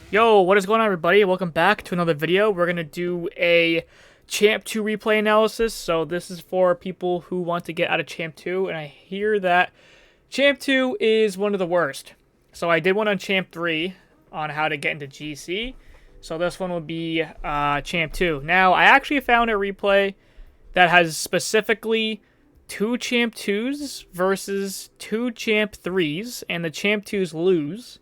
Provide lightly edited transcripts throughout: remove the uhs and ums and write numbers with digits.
Yo, what is going on, everybody? Welcome back to another video. We're going to do a Champ 2 replay analysis. So this is for people who want to get out of Champ 2, and I hear that Champ 2 is one of the worst. So I did one on Champ 3 on how to get into GC. So this one will be Champ 2. Now, I actually found a replay that has specifically 2 Champ 2s versus 2 Champ 3s, and the Champ 2s lose.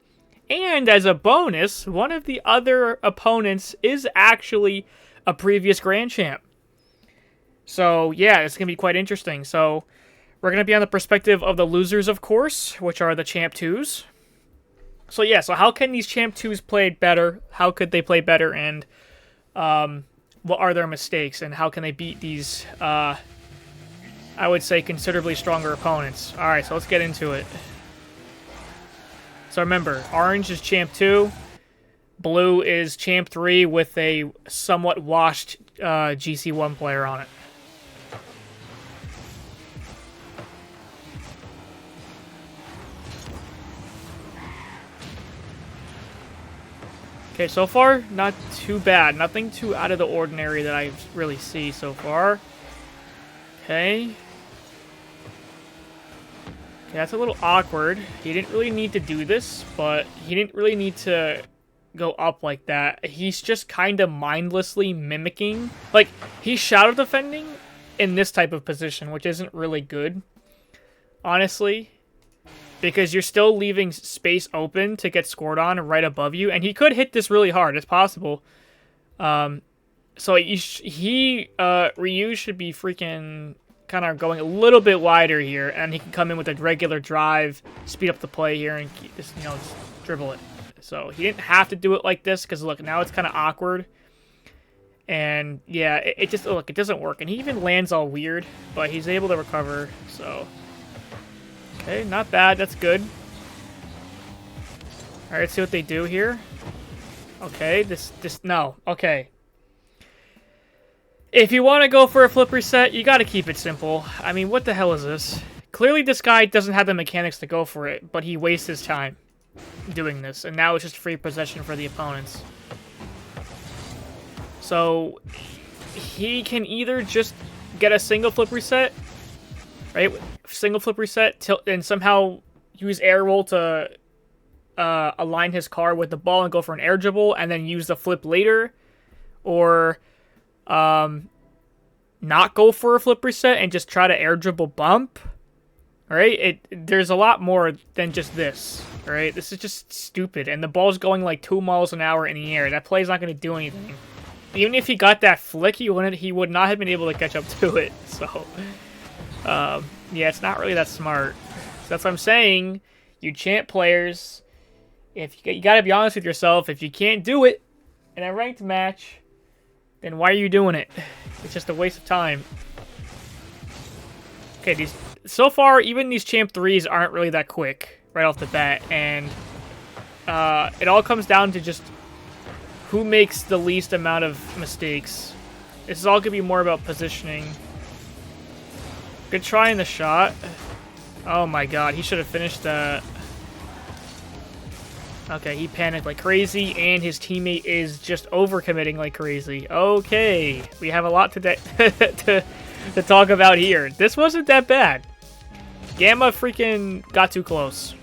And as a bonus, one of the other opponents is actually a previous Grand Champ. So, yeah, it's going to be quite interesting. So, we're going to be on the perspective of the losers, of course, which are the Champ 2s. So, yeah, so how can these Champ 2s play better? How could they play better? And what are their mistakes? And how can they beat these, I would say, considerably stronger opponents? All right, so let's get into it. So remember, orange is Champ 2, blue is Champ 3 with a somewhat washed GC1 player on it. Okay, so far, not too bad. Nothing too out of the ordinary that I really see so far. Okay. That's a little awkward. He didn't really need to do this, but he didn't really need to go up like that. He's just kind of mindlessly mimicking. Like, he's shadow defending in this type of position, which isn't really good, honestly, because you're still leaving space open to get scored on right above you, and he could hit this really hard. It's possible. So Ryu should be freaking kind of going a little bit wider here, and he can come in with a regular drive, speed up the play here, and just, just dribble it. So he didn't have to do it like this, because look, now it's kind of awkward. And yeah, it just, look, it doesn't work. And he even lands all weird, but he's able to recover, so. Okay, not bad, that's good. Alright, let's see what they do here. Okay, no, okay. If you want to go for a flip reset, you got to keep it simple. I mean, what the hell is this? Clearly this guy doesn't have the mechanics to go for it, but he wastes his time doing this, and now it's just free possession for the opponents. So, he can either just get a single flip reset, right? Single flip reset, and somehow use air roll to align his car with the ball and go for an air dribble, and then use the flip later, or not go for a flip reset and just try to air dribble bump. Alright, there's a lot more than just this. Alright, this is just stupid, and the ball's going like 2 miles an hour in the air. That play's not going to do anything. Even if he got that flick, he would not have been able to catch up to it. So, yeah, it's not really that smart. So that's what I'm saying. You champ players, if you got to be honest with yourself. If you can't do it in a ranked match, then why are you doing it? It's just a waste of time. Okay, so far, even these Champ 3s aren't really that quick right off the bat, and it all comes down to just who makes the least amount of mistakes. This is all going to be more about positioning. Good try in the shot. Oh my god, he should have finished that. Okay, he panicked like crazy, and his teammate is just overcommitting like crazy. Okay, we have a lot to talk about here. This wasn't that bad. Gamma freaking got too close,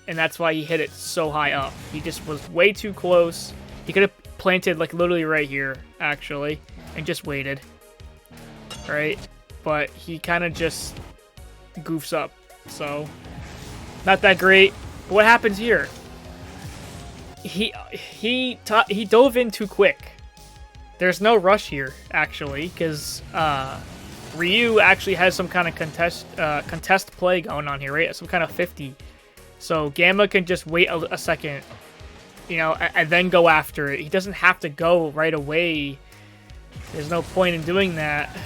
and that's why he hit it so high up. He just was way too close. He could have planted like literally right here, actually, and just waited. Right? But he kind of just goofs up, so not that great. But what happens here? He dove in too quick. There's no rush here, actually, because Ryu actually has some kind of contest play going on here, right? Some kind of 50. So Gamma can just wait a second, and then go after it. He doesn't have to go right away. There's no point in doing that.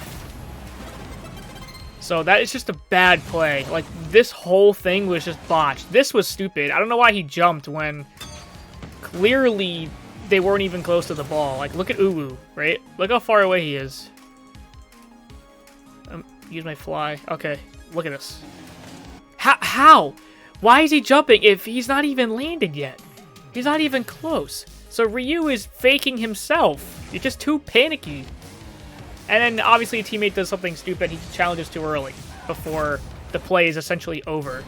So that is just a bad play. Like, this whole thing was just botched. This was stupid. I don't know why he jumped when clearly they weren't even close to the ball. Like, look at Uwu, right? Look how far away he is. Use my fly. Okay, look at this. How? Why is he jumping if he's not even landed yet? He's not even close. So Ryu is faking himself. You're just too panicky. And then obviously a teammate does something stupid. He challenges too early before the play is essentially over.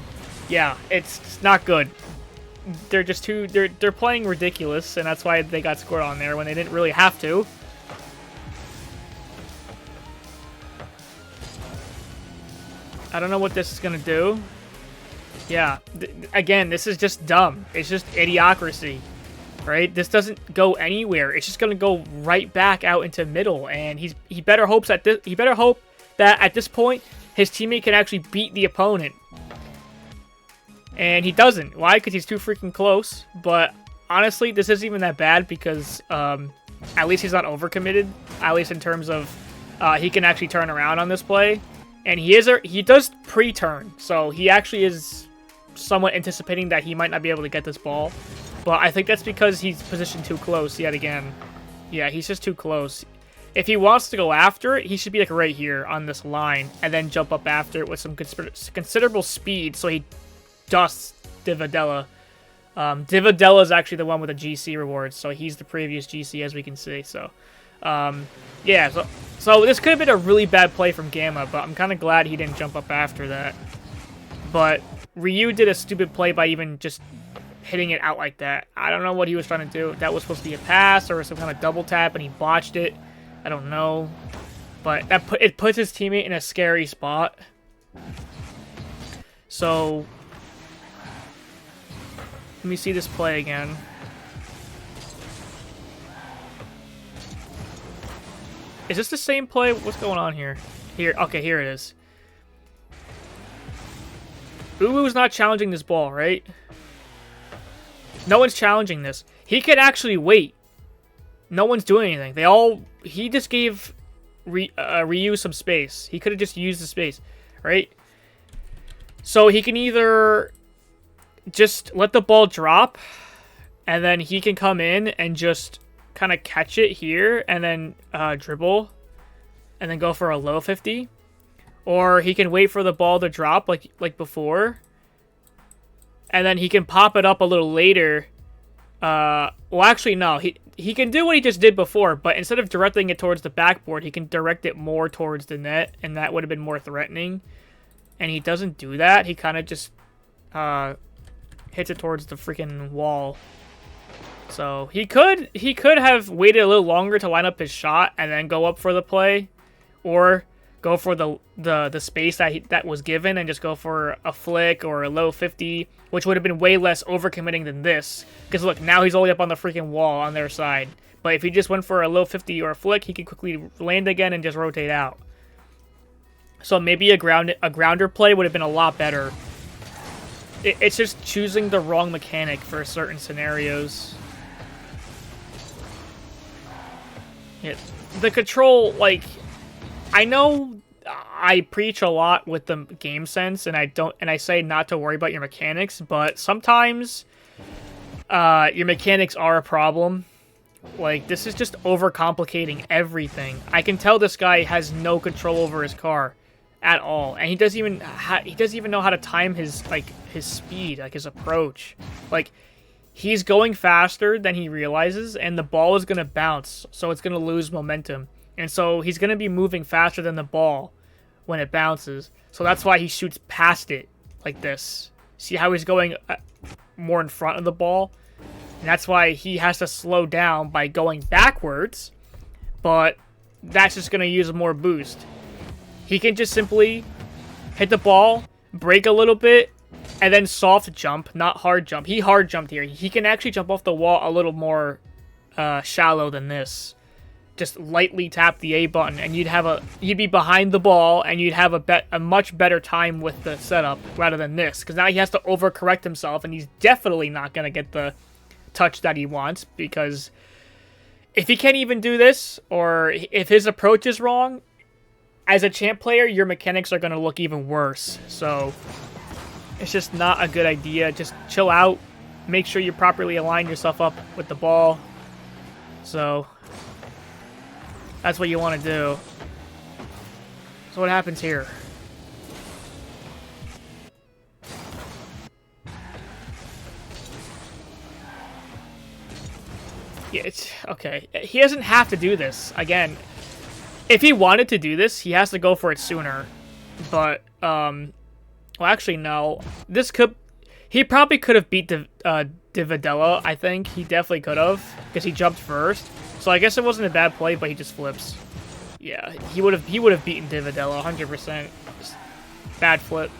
Yeah, it's not good. They're just too... They're playing ridiculous, and that's why they got scored on there when they didn't really have to. I don't know what this is going to do. Yeah, again, this is just dumb. It's just idiocracy, right? This doesn't go anywhere. It's just going to go right back out into middle, and he better hope that at this point his teammate can actually beat the opponent. And he doesn't. Why? Because he's too freaking close. But honestly, this isn't even that bad because at least he's not overcommitted. At least in terms of he can actually turn around on this play. And he does pre-turn. So he actually is somewhat anticipating that he might not be able to get this ball. But I think that's because he's positioned too close yet again. Yeah, he's just too close. If he wants to go after it, he should be like right here on this line. And then jump up after it with some considerable speed. So he dusts Divadella. Divadella is actually the one with the GC rewards, so he's the previous GC, as we can see. So, yeah, so this could have been a really bad play from Gamma, but I'm kind of glad he didn't jump up after that. But Ryu did a stupid play by even just hitting it out like that. I don't know what he was trying to do. That was supposed to be a pass or some kind of double tap, and he botched it. I don't know. But it puts his teammate in a scary spot. So... let me see this play again. Is this the same play? What's going on here? Okay, here it is. Uwu's not challenging this ball, right? No one's challenging this. He could actually wait. No one's doing anything. He just gave Ryu some space. He could have just used the space, right? So he can either just let the ball drop, and then he can come in and just kind of catch it here, and then dribble, and then go for a low 50. Or he can wait for the ball to drop like before, and then he can pop it up a little later. Well, actually, no. He can do what he just did before, but instead of directing it towards the backboard, he can direct it more towards the net, and that would have been more threatening. And he doesn't do that. He kind of just... hits it towards the freaking wall. So he could have waited a little longer to line up his shot and then go up for the play, or go for the space that was given and just go for a flick or a low 50, which would have been way less overcommitting than this. Because look, now he's all the way up on the freaking wall on their side. But if he just went for a low 50 or a flick, he could quickly land again and just rotate out. So maybe a grounder play would have been a lot better. It's just choosing the wrong mechanic for certain scenarios. Yeah, the control, like, I know I preach a lot with the game sense, and I say not to worry about your mechanics, but sometimes your mechanics are a problem. Like, this is just overcomplicating everything. I can tell this guy has no control over his car at all, and he doesn't even know how to time his speed, like his approach. Like, he's going faster than he realizes, and the ball is going to bounce, so it's going to lose momentum. And so he's going to be moving faster than the ball when it bounces. So that's why he shoots past it like this. See how he's going more in front of the ball? And that's why he has to slow down by going backwards, but that's just going to use more boost. He can just simply hit the ball, break a little bit, and then soft jump, not hard jump. He hard jumped here. He can actually jump off the wall a little more shallow than this. Just lightly tap the A button, and you'd be behind the ball, and you'd have a much better time with the setup rather than this. Because now he has to overcorrect himself, and he's definitely not going to get the touch that he wants. Because if he can't even do this, or if his approach is wrong, as a champ player, your mechanics are going to look even worse. So it's just not a good idea. Just chill out. Make sure you properly align yourself up with the ball. So that's what you want to do. So what happens here? Okay. He doesn't have to do this. Again, if he wanted to do this, he has to go for it sooner. But, well, actually, no. He probably could have beat Dividella, I think. He definitely could have, because he jumped first. So I guess it wasn't a bad play, but he just flips. Yeah, he would have beaten Dividella 100%. Bad flip.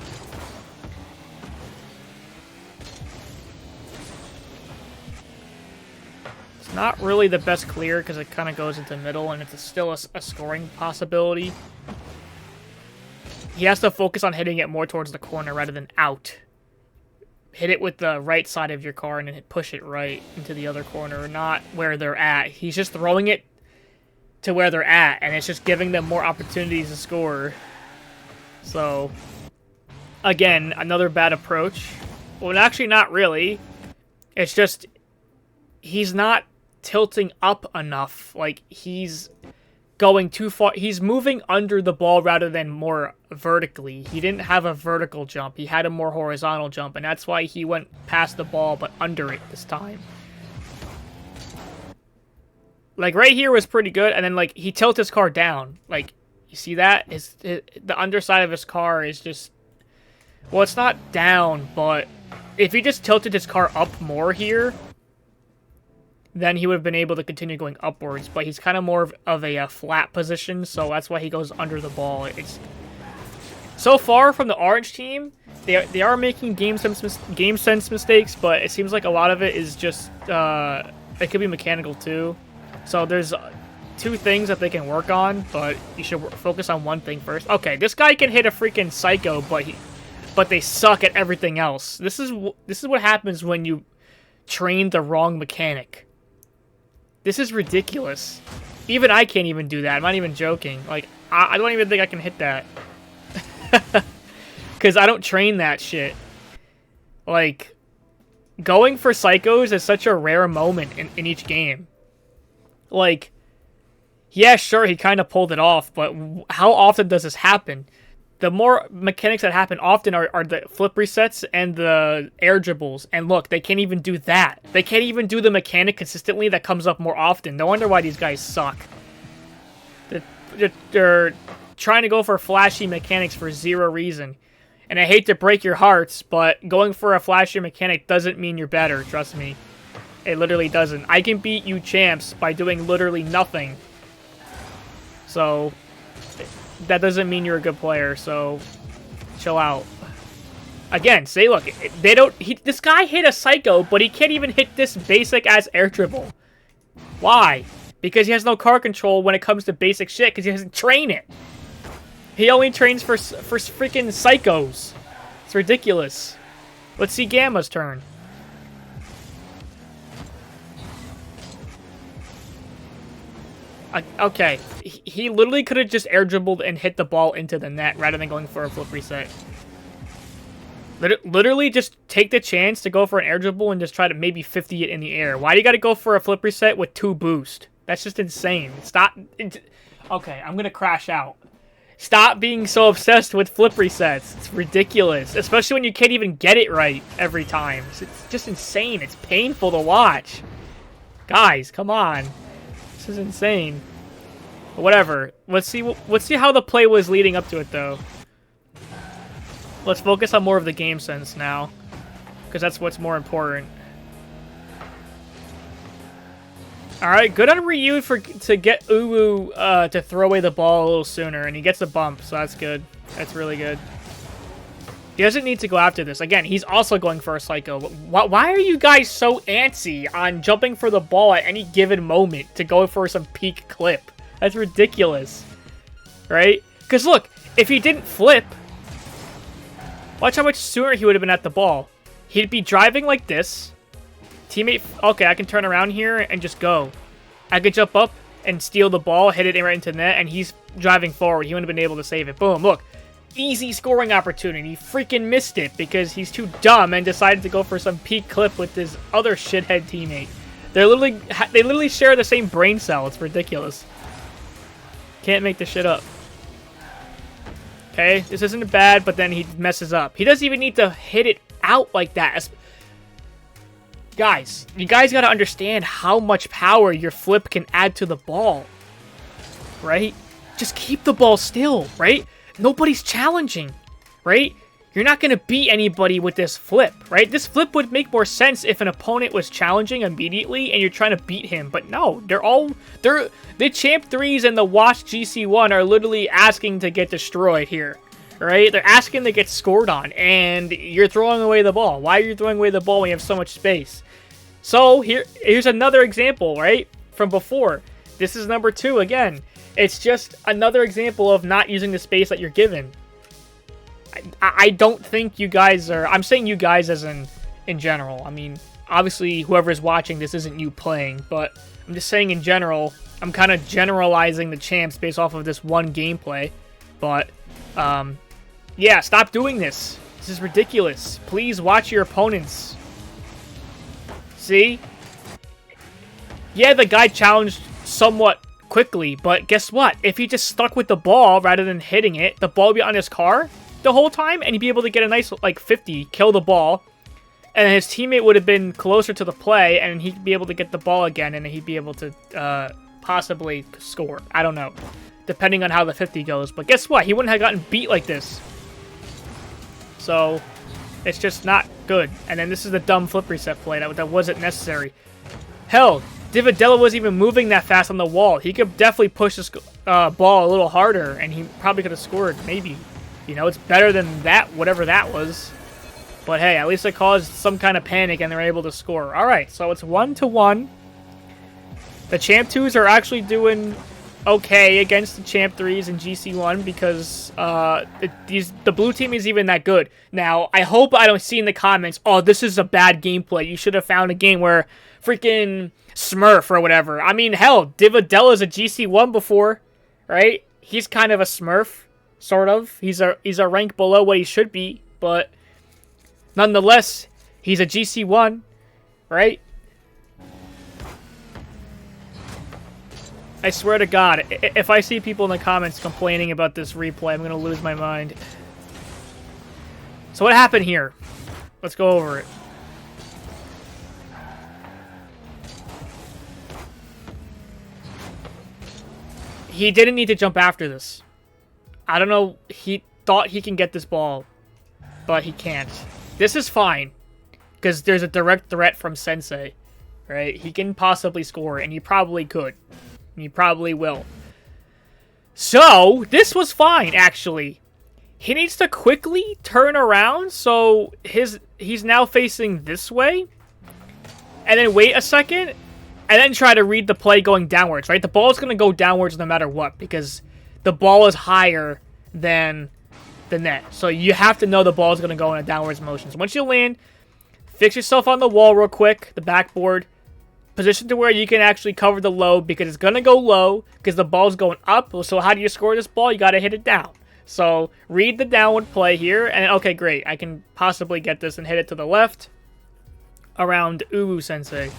It's not really the best clear because it kind of goes into middle and it's still a scoring possibility. He has to focus on hitting it more towards the corner rather than out. Hit it with the right side of your car and then push it right into the other corner, not where they're at. He's just throwing it to where they're at, and it's just giving them more opportunities to score. So, again, another bad approach. Well, actually, not really. It's just he's not tilting up enough. Like, he's going too far. He's moving under the ball rather than more vertically. He didn't have a vertical jump. He had a more horizontal jump, and that's why he went past the ball but under it this time. Like, right here was pretty good, and then, like, he tilted his car down. Like, you see that? The underside of his car is just... Well, it's not down, but if he just tilted his car up more here, then he would have been able to continue going upwards. But he's kind of more of a flat position, so that's why he goes under the ball. It's so far from the orange team, they are making game sense mistakes, but it seems like a lot of it is just it could be mechanical too. So there's two things that they can work on, but you should focus on one thing first. Okay, this guy can hit a freaking psycho, but they suck at everything else. This is what happens when you train the wrong mechanic. This is ridiculous. Even I can't even do that. I'm not even joking. Like, I don't even think I can hit that. Because I don't train that shit. Like, going for psychos is such a rare moment in each game. Like, yeah, sure, he kind of pulled it off, but how often does this happen? The more mechanics that happen often are the flip resets and the air dribbles. And look, they can't even do that. They can't even do the mechanic consistently that comes up more often. No wonder why these guys suck. They're trying to go for flashy mechanics for zero reason. And I hate to break your hearts, but going for a flashy mechanic doesn't mean you're better, trust me. It literally doesn't. I can beat you champs by doing literally nothing. So, that doesn't mean you're a good player, so chill out. Again, say, look, this guy hit a psycho, but he can't even hit this basic-ass air dribble. Why? Because he has no car control when it comes to basic shit, because he doesn't train it. He only trains for freaking psychos. It's ridiculous. Let's see Gamma's turn. Okay, he literally could have just air dribbled and hit the ball into the net rather than going for a flip reset. Literally just take the chance to go for an air dribble and just try to maybe 50 it in the air. Why do you got to go for a flip reset with 2 boost? That's just insane. Stop. Okay, I'm going to crash out. Stop being so obsessed with flip resets. It's ridiculous, especially when you can't even get it right every time. It's just insane. It's painful to watch. Guys, come on. This is insane. But whatever. Let's see how the play was leading up to it, though. Let's focus on more of the game sense now, because that's what's more important. All right, good on Ryu to get Uwu to throw away the ball a little sooner, and he gets a bump, so that's good. That's really good. He doesn't need to go after this. Again, he's also going for a psycho. But why are you guys so antsy on jumping for the ball at any given moment to go for some peak clip? That's ridiculous. Right? Because look, if he didn't flip, watch how much sooner he would have been at the ball. He'd be driving like this. Teammate, okay, I can turn around here and just go. I could jump up and steal the ball, hit it right into the net, and he's driving forward. He wouldn't have been able to save it. Boom, look. Easy scoring opportunity. He freaking missed it because he's too dumb and decided to go for some peak clip with his other shithead teammate. They literally share the same brain cell. It's ridiculous. Can't make this shit up. Okay, this isn't bad, but then he messes up. He doesn't even need to hit it out like that. Guys, you guys gotta understand how much power your flip can add to the ball. Right? Just keep the ball still, right? Nobody's challenging, right? You're not going to beat anybody with this flip, right? This flip would make more sense if an opponent was challenging immediately and you're trying to beat him. But no, the Champ 3s and the Watch GC1 are literally asking to get destroyed here, right? They're asking to get scored on, and you're throwing away the ball. Why are you throwing away the ball when you have so much space? So here's another example, right? From before. This is number 2 again. It's just another example of not using the space that you're given. I don't think you guys are... I'm saying you guys as in general. I mean, obviously, whoever's watching, this isn't you playing. But I'm just saying in general, I'm kind of generalizing the champs based off of this one gameplay. But, yeah, stop doing this. This is ridiculous. Please watch your opponents. See? Yeah, the guy challenged somewhat quickly, but guess what? If he just stuck with the ball rather than hitting it, the ball would be on his car the whole time, and he'd be able to get a nice, like, 50, kill the ball, and his teammate would have been closer to the play, and he'd be able to get the ball again, and he'd be able to possibly score. I don't know, depending on how the 50 goes, but guess what? He wouldn't have gotten beat like this. So, it's just not good. And then this is the dumb flip reset play that wasn't necessary. Hell, Dividella wasn't even moving that fast on the wall. He could definitely push this ball a little harder, and he probably could have scored, maybe. You know, it's better than that, whatever that was. But hey, at least it caused some kind of panic, and they're able to score. Alright, so it's 1-1. The Champ 2s are actually doing okay against the Champ 3s and GC1 because the blue team is even that good. Now, I hope I don't see in the comments, oh, this is a bad gameplay. You should have found a game where freaking Smurf or whatever. I mean, hell, Dividella's a GC1 before, right? He's kind of a Smurf, sort of. He's a rank below what he should be, but nonetheless, he's a GC1, right? I swear to God, if I see people in the comments complaining about this replay, I'm going to lose my mind. So what happened here? Let's go over it. He didn't need to jump after this. I don't know. He thought he can get this ball, but he can't. This is fine, because there's a direct threat from Sensei, right? He can possibly score, and he probably could. And he probably will. So, this was fine, actually. He needs to quickly turn around, so he's now facing this way, and then wait a second, and then try to read the play going downwards, right? The ball is going to go downwards no matter what, because the ball is higher than the net. So you have to know the ball is going to go in a downwards motion. So once you land, fix yourself on the wall real quick, the backboard, position to where you can actually cover the low, because it's going to go low, because the ball's going up. So how do you score this ball? You got to hit it down. So read the downward play here, and okay, great. I can possibly get this and hit it to the left around Uwu Sensei.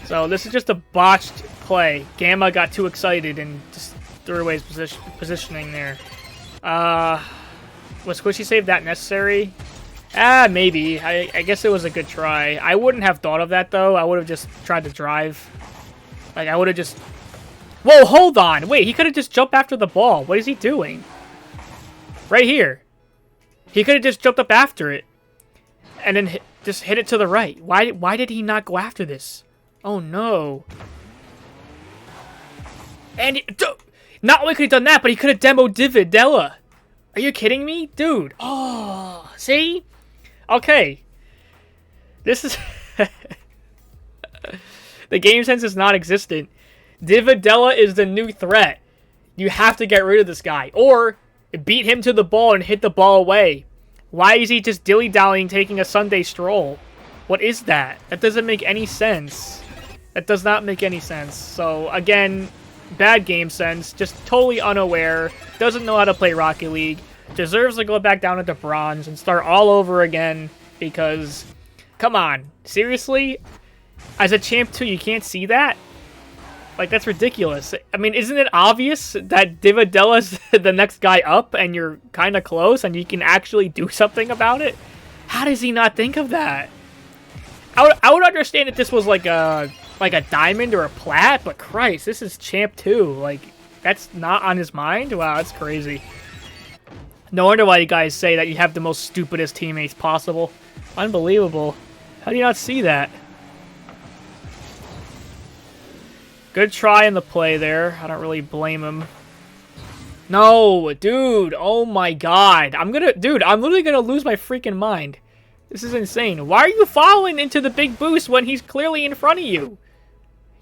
So this is just a botched play. Gamma got too excited and just threw away his positioning there. Was Squishy Save that necessary? Maybe. I guess it was a good try. I wouldn't have thought of that, though. I would have just tried to drive. Like, I would have just... Whoa, hold on. Wait, he could have just jumped after the ball. What is he doing? Right here. He could have just jumped up after it. And then just hit it to the right. Why did he not go after this? Oh, no. And not only could he have done that, but he could have demoed Dividella. Are you kidding me? Dude. Oh, see? Okay. This is... The game sense is not existent. Dividella is the new threat. You have to get rid of this guy. Or beat him to the ball and hit the ball away. Why is he just dilly-dallying taking a Sunday stroll? What is that? That doesn't make any sense. That does not make any sense. So, again, bad game sense. Just totally unaware. Doesn't know how to play Rocket League. Deserves to go back down into bronze and start all over again. Because, come on. Seriously? As a Champ 2, you can't see that? Like, that's ridiculous. I mean, isn't it obvious that Dividella's the next guy up and you're kind of close and you can actually do something about it? How does he not think of that? I would understand if this was like a diamond or a plat, but Christ, this is Champ 2. Like, that's not on his mind? Wow, that's crazy. No wonder why you guys say that you have the most stupidest teammates possible. Unbelievable. How do you not see that? Good try in the play there. I don't really blame him. No, dude. Oh my god. Dude, I'm literally gonna lose my freaking mind. This is insane. Why are you following into the big boost when he's clearly in front of you?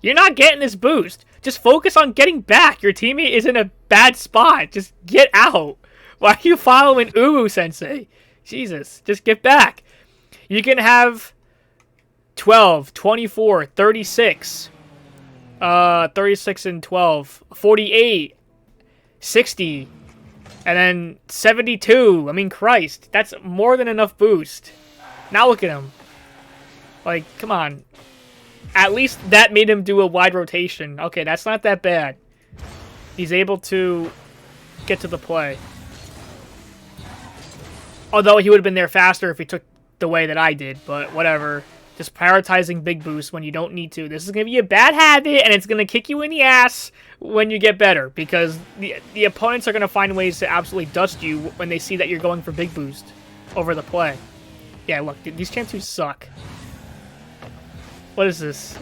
You're not getting this boost. Just focus on getting back. Your teammate is in a bad spot. Just get out. Why are you following Uwu-sensei? Jesus, just get back. You can have 12, 24, 36. 36 and 12. 48. 60. And then 72. I mean, Christ. That's more than enough boost. Now look at him. Like, come on. At least that made him do a wide rotation. Okay, that's not that bad. He's able to get to the play. Although he would have been there faster if he took the way that I did, but whatever. Just prioritizing big boosts when you don't need to. This is going to be a bad habit, and it's going to kick you in the ass when you get better, because the opponents are going to find ways to absolutely dust you when they see that you're going for big boost over the play. Yeah, look, dude, these Champ 2s suck. What is this?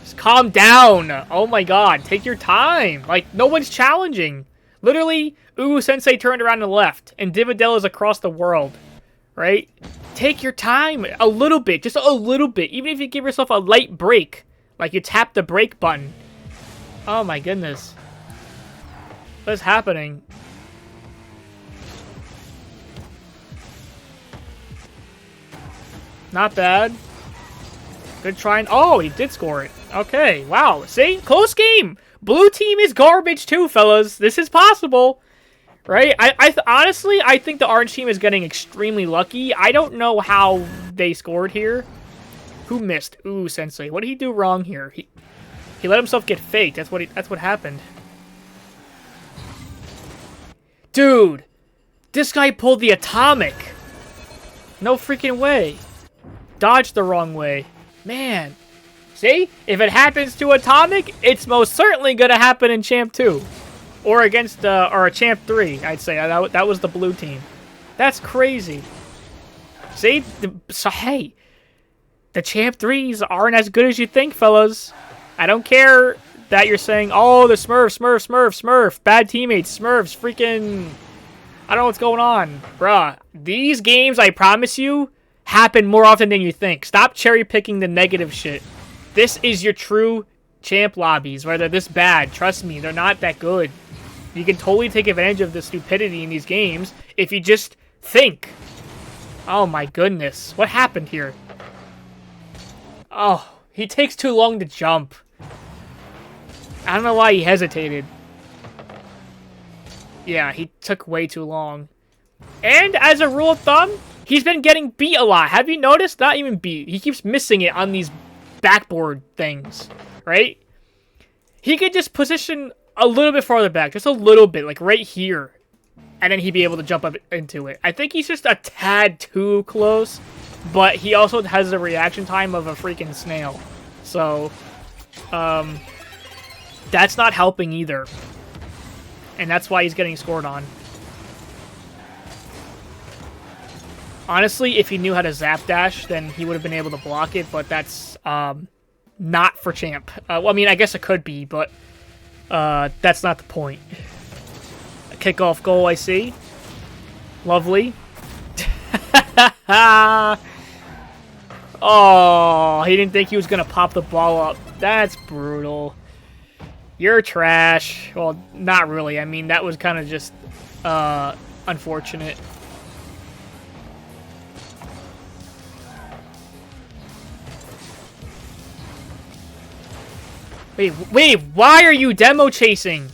Just calm down. Oh my god, take your time. Like, no one's challenging. Literally, Uwu-sensei turned around and left, and Dividell is across the world, right? Take your time a little bit, just a little bit. Even if you give yourself a light break, like you tap the brake button. Oh my goodness. What is happening? Not bad. Good try. Oh, he did score it. Okay, wow. See? Close game. Blue team is garbage too, fellas. This is possible. Right? Honestly, I think the orange team is getting extremely lucky. I don't know how they scored here. Who missed? Ooh, Sensei. What did he do wrong here? He let himself get faked. That's what happened. Dude, this guy pulled the atomic. No freaking way. Dodged the wrong way. Man. See? If it happens to atomic, it's most certainly going to happen in Champ 2. Or against, or a Champ 3, I'd say. That was the blue team. That's crazy. See? So, hey. The Champ 3s aren't as good as you think, fellas. I don't care that you're saying, oh, the Smurf. Bad teammates, Smurfs, freaking... I don't know what's going on. Bruh. These games, I promise you, happen more often than you think. Stop cherry-picking the negative shit. This is your true champ lobbies, where they're this bad. Trust me, they're not that good. You can totally take advantage of the stupidity in these games if you just think. Oh my goodness. What happened here? Oh, he takes too long to jump. I don't know why he hesitated. Yeah, he took way too long. And as a rule of thumb, he's been getting beat a lot. Have you noticed? Not even beat. He keeps missing it on these backboard things, right? He could just position a little bit farther back, just a little bit, like right here, and then he'd be able to jump up into it. I think he's just a tad too close, but he also has the reaction time of a freaking snail. So, that's not helping either. And that's why he's getting scored on. Honestly, if he knew how to zap dash, then he would have been able to block it, but that's not for champ. Well, I mean, I guess it could be, but that's not the point. A kickoff goal, I see. Lovely. Oh, he didn't think he was going to pop the ball up. That's brutal. You're trash. Well, not really. I mean, that was kind of just unfortunate. Wait, why are you demo chasing?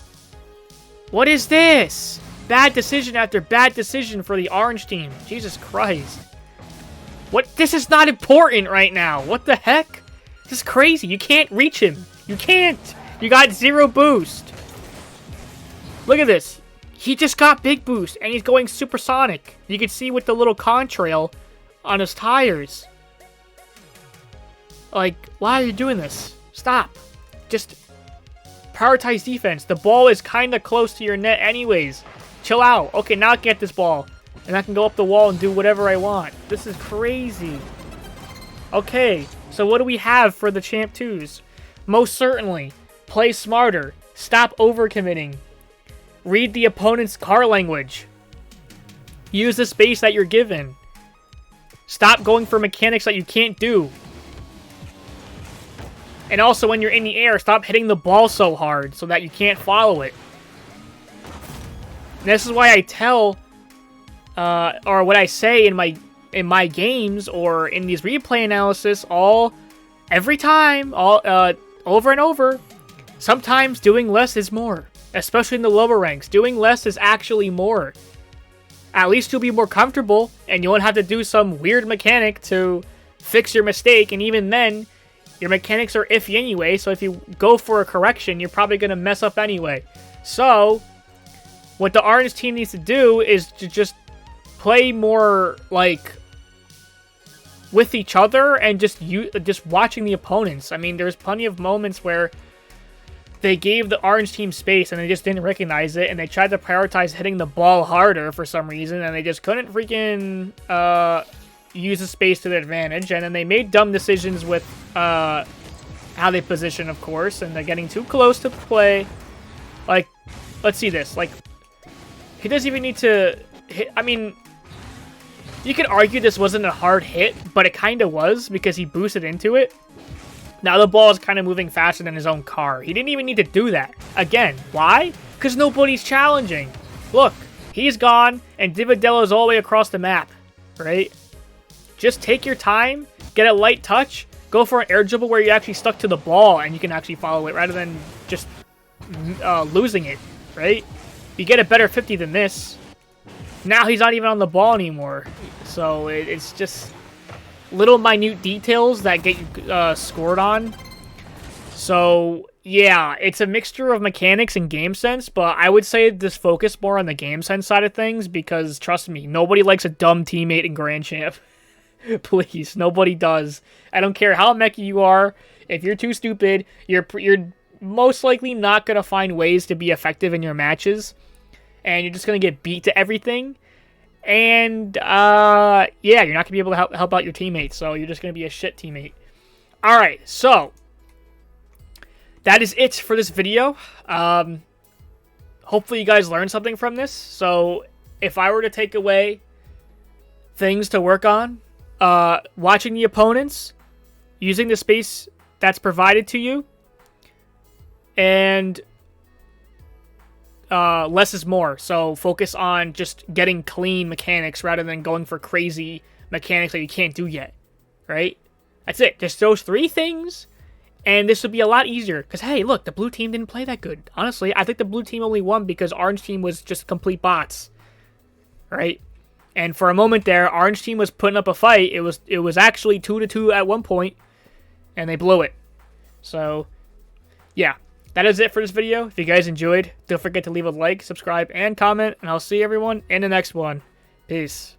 What is this? Bad decision after bad decision for the orange team. Jesus Christ. What? This is not important right now. What the heck? This is crazy. You can't reach him. You can't. You got 0 boost. Look at this. He just got big boost, and he's going supersonic. You can see with the little contrail on his tires. Like, why are you doing this? Stop. Just prioritize defense. The ball is kind of close to your net anyways. Chill out. Okay, now I can get this ball. And I can go up the wall and do whatever I want. This is crazy. Okay, so what do we have for the Champ 2s? Most certainly, play smarter. Stop overcommitting. Read the opponent's car language. Use the space that you're given. Stop going for mechanics that you can't do. And also, when you're in the air, stop hitting the ball so hard so that you can't follow it. And this is why I tell, or what I say in my games or in these replay analysis every time, over and over. Sometimes doing less is more, especially in the lower ranks. Doing less is actually more. At least you'll be more comfortable, and you won't have to do some weird mechanic to fix your mistake, and even then, your mechanics are iffy anyway, so if you go for a correction, you're probably going to mess up anyway. So, what the orange team needs to do is to just play more, like, with each other, and just watching the opponents. I mean, there's plenty of moments where they gave the orange team space and they just didn't recognize it, and they tried to prioritize hitting the ball harder for some reason, and they just couldn't freaking use the space to their advantage, and then they made dumb decisions with how they position, of course, and they're getting too close to play. Like, let's see this. Like, he doesn't even need to hit. I mean, you could argue this wasn't a hard hit, but it kind of was because he boosted into it. Now the ball is kind of moving faster than his own car. He didn't even need to do that. Again, why? Because nobody's challenging. Look, he's gone, and Dividello's all the way across the map, right? Just take your time, get a light touch, go for an air dribble where you actually stuck to the ball and you can actually follow it rather than just losing it, right? You get a better 50 than this. Now he's not even on the ball anymore. So it's just little minute details that get you scored on. So yeah, it's a mixture of mechanics and game sense, but I would say just focus more on the game sense side of things because trust me, nobody likes a dumb teammate in Grand Champ. Please, nobody does. I don't care how mechy you are. If you're too stupid, you're most likely not going to find ways to be effective in your matches, and you're just going to get beat to everything. And, yeah, you're not going to be able to help out your teammates, so you're just going to be a shit teammate. Alright, so, that is it for this video. Hopefully you guys learned something from this. So, if I were to take away things to work on, watching the opponents, using the space that's provided to you, and less is more. So focus on just getting clean mechanics rather than going for crazy mechanics that you can't do yet, right? That's it. Just those 3 things, and this would be a lot easier. Because, hey, look, the blue team didn't play that good. Honestly, I think the blue team only won because orange team was just complete bots, right? And for a moment there, orange team was putting up a fight. It was actually 2-2 at one point, and they blew it. So, yeah. That is it for this video. If you guys enjoyed, don't forget to leave a like, subscribe, and comment, and I'll see everyone in the next one. Peace.